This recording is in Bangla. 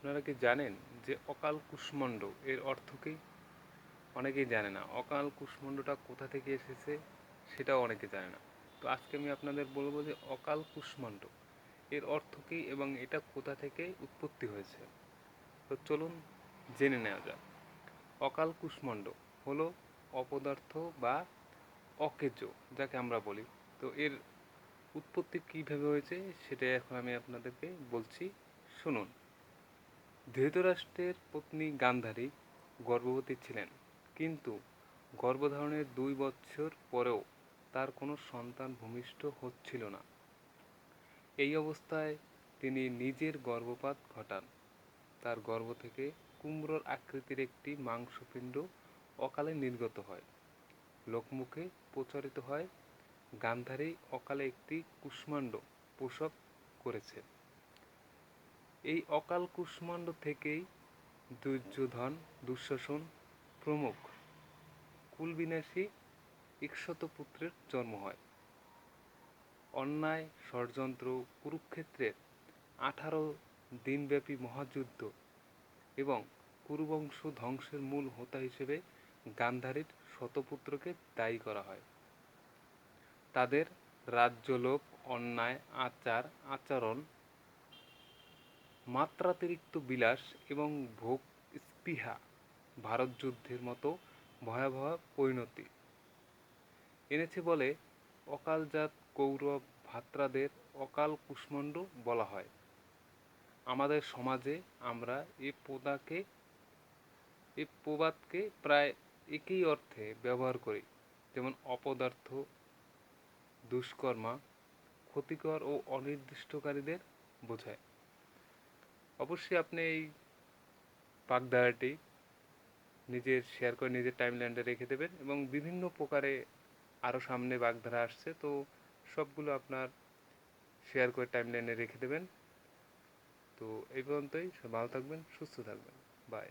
আপনারা কি জানেন যে অকাল কুষ্মাণ্ড এর অর্থ কী? অনেকেই জানে না। অকাল কুষ্মাণ্ডটা কোথা থেকে এসেছে সেটাও অনেকে জানে না। তো আজকে আমি আপনাদের বলবো যে অকাল কুষ্মাণ্ড এর অর্থ কী এবং এটা কোথা থেকে উৎপত্তি হয়েছে। তো চলুন জেনে নেওয়া যাক। অকাল কুষ্মাণ্ড হলো অপদার্থ বা অকেজো যাকে আমরা বলি। তো এর উৎপত্তি কীভাবে হয়েছে সেটা এখন আমি আপনাদেরকে বলছি, শুনুন। ধৃতরাষ্ট্রের পত্নী গান্ধারী গর্ভবতী ছিলেন, কিন্তু গর্ভধারণের 2 বৎসর পরেও তার কোনো সন্তান ভূমিষ্ঠ হচ্ছিল না। এই অবস্থায় তিনি নিজের গর্ভপাত ঘটান। তার গর্ভ থেকে কুমড়োর আকৃতির একটি মাংসপিণ্ড অকালে নির্গত হয়। লোকমুখে প্রচারিত হয় গান্ধারী অকালে একটি কুষ্মাণ্ড প্রসব করেছে। এই অকাল কুষ্মাণ্ড থেকেই দুর্যোধন, দুঃশাসন প্রমুখ কুলবিনাশী ইক্ষ্বাত পুত্রের জন্ম হয়। অন্যায়, ষড়যন্ত্র, কুরুক্ষেত্রের 18 দিনব্যাপী মহাযুদ্ধ এবং কুরুবংশ ধ্বংসের মূল হোতা হিসেবে গান্ধারীর শতপুত্রকে দায়ী করা হয়। তাদের রাজ্যলোভ, অন্যায় আচার আচরণ, মাত্রাতিরিক্ত বিলাস এবং ভোগ স্পৃহা ভারতযুদ্ধের মতো ভয়াবহ পরিণতি এনেছে বলে অকালজাত কৌরব ভ্রাতাদের অকাল কুষ্মাণ্ড বলা হয়। আমাদের সমাজে আমরা এ প্রবাদকে প্রায় একই অর্থে ব্যবহার করি, যেমন অপদার্থ, দুষ্কর্মা, ক্ষতিকর ও অনির্দিষ্টকারীদের বোঝায়। অবশ্যই আপনি এই বাগধারাটি নিজের শেয়ার করে নিজের টাইমলাইনে রেখে দেবেন এবং বিভিন্ন প্রকারে আরও সামনে বাগধারা আসছে, তো সবগুলো আপনার শেয়ার করে টাইমলাইনে রেখে দেবেন। তো এই পর্যন্তই। ভালো থাকবেন, সুস্থ থাকবেন। বাই।